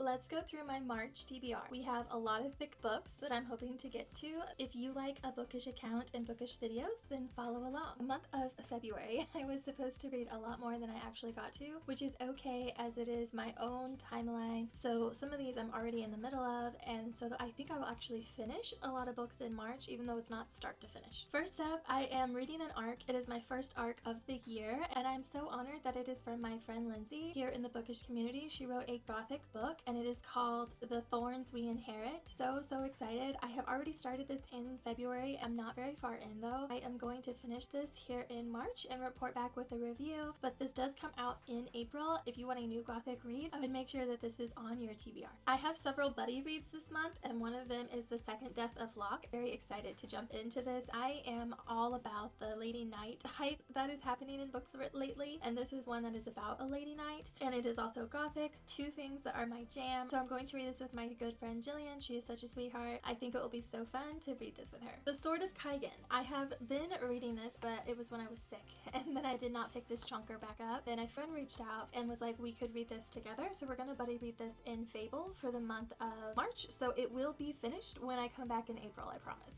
let's go through my March TBR. We have a lot of thick books that I'm hoping to get to. If you like a bookish account and bookish videos, then follow along. The month of February, I was supposed to read a lot more than I actually got to, which is okay as it is my own timeline. So some of these I'm already in the middle of, and so I think I will actually finish a lot of books in March, even though it's not start to finish. First up, I am reading an arc. It is my first arc of the year, and I'm so honored that it is from my friend Lindsay here in the bookish community. She wrote a gothic book, and it is called The Thorns We Inherit. So excited. I have already started this in February. I'm not very far in though. I am going to finish this here in March and report back with a review, but this does come out in April. If you want a new gothic read, I would make sure that this is on your TBR. I have several buddy reads this month, and one of them is The Second Death of Locke. Very excited to jump into this. I am all about the lady knight hype that is happening in books lately, and this is one that is about a lady knight, and it is also gothic. Two things that are my jam. So I'm going to read this with my good friend Jillian. She is such a sweetheart. I think it will be so fun to read this with her. The Sword of Kaigen. I have been reading this, but it was when I was sick, and then I did not pick this chunker back up. Then a friend reached out and was like, we could read this together, so we're gonna buddy read this in Fable for the month of March. So it will be finished when I come back in April, I promise.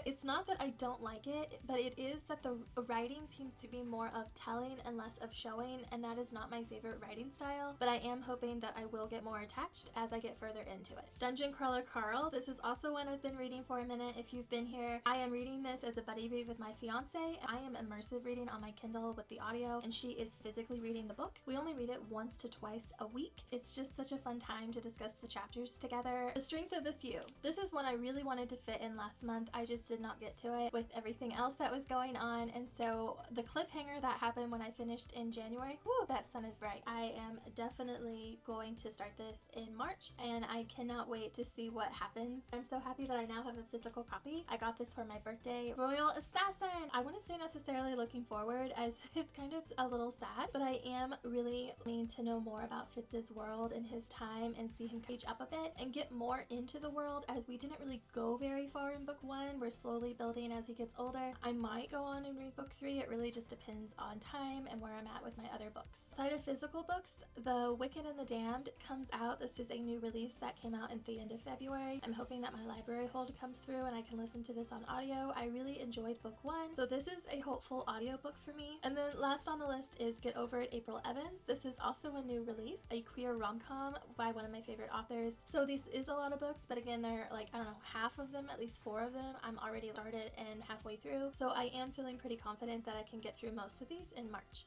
It's not that I don't like it, but it is that the writing seems to be more of telling and less of showing, and that is not my favorite writing style, but I am hoping that I will get more attached as I get further into it. Dungeon Crawler Carl. This is also one I've been reading for a minute. If you've been here, I am reading this as a buddy read with my fiance. I am immersive reading on my Kindle with the audio, and she is physically reading the book. We only read it once to twice a week. It's just such a fun time to discuss the chapters together. The Strength of the Few. This is one I really wanted to fit in last month. I just did not get to it with everything else that was going on, and so the cliffhanger that happened when I finished in January, whoa, that sun is bright. I am definitely going to start this in March, and I cannot wait to see what happens. I'm so happy that I now have a physical copy. I got this for my birthday. Royal Assassin! I wouldn't say necessarily looking forward, as it's kind of a little sad, but I am really wanting to know more about Fitz's world and his time and see him age up a bit and get more into the world, as we didn't really go very far in book 1. We're slowly building as he gets older. I might go on and read book 3. It really just depends on time and where I'm at with my other books. Outside of physical books, The Wicked and the Damned comes out. This is a new release that came out at the end of February. I'm hoping that my library hold comes through and I can listen to this on audio. I really enjoyed book 1, so this is a hopeful audiobook for me. And then last on the list is Get Over It, April Evans. This is also a new release, a queer rom-com by one of my favorite authors. So this is a lot of books, but again, they're like, I don't know, half of them, at least 4 of them, I'm already started and halfway through. So I am feeling pretty confident that I can get through most of these in March.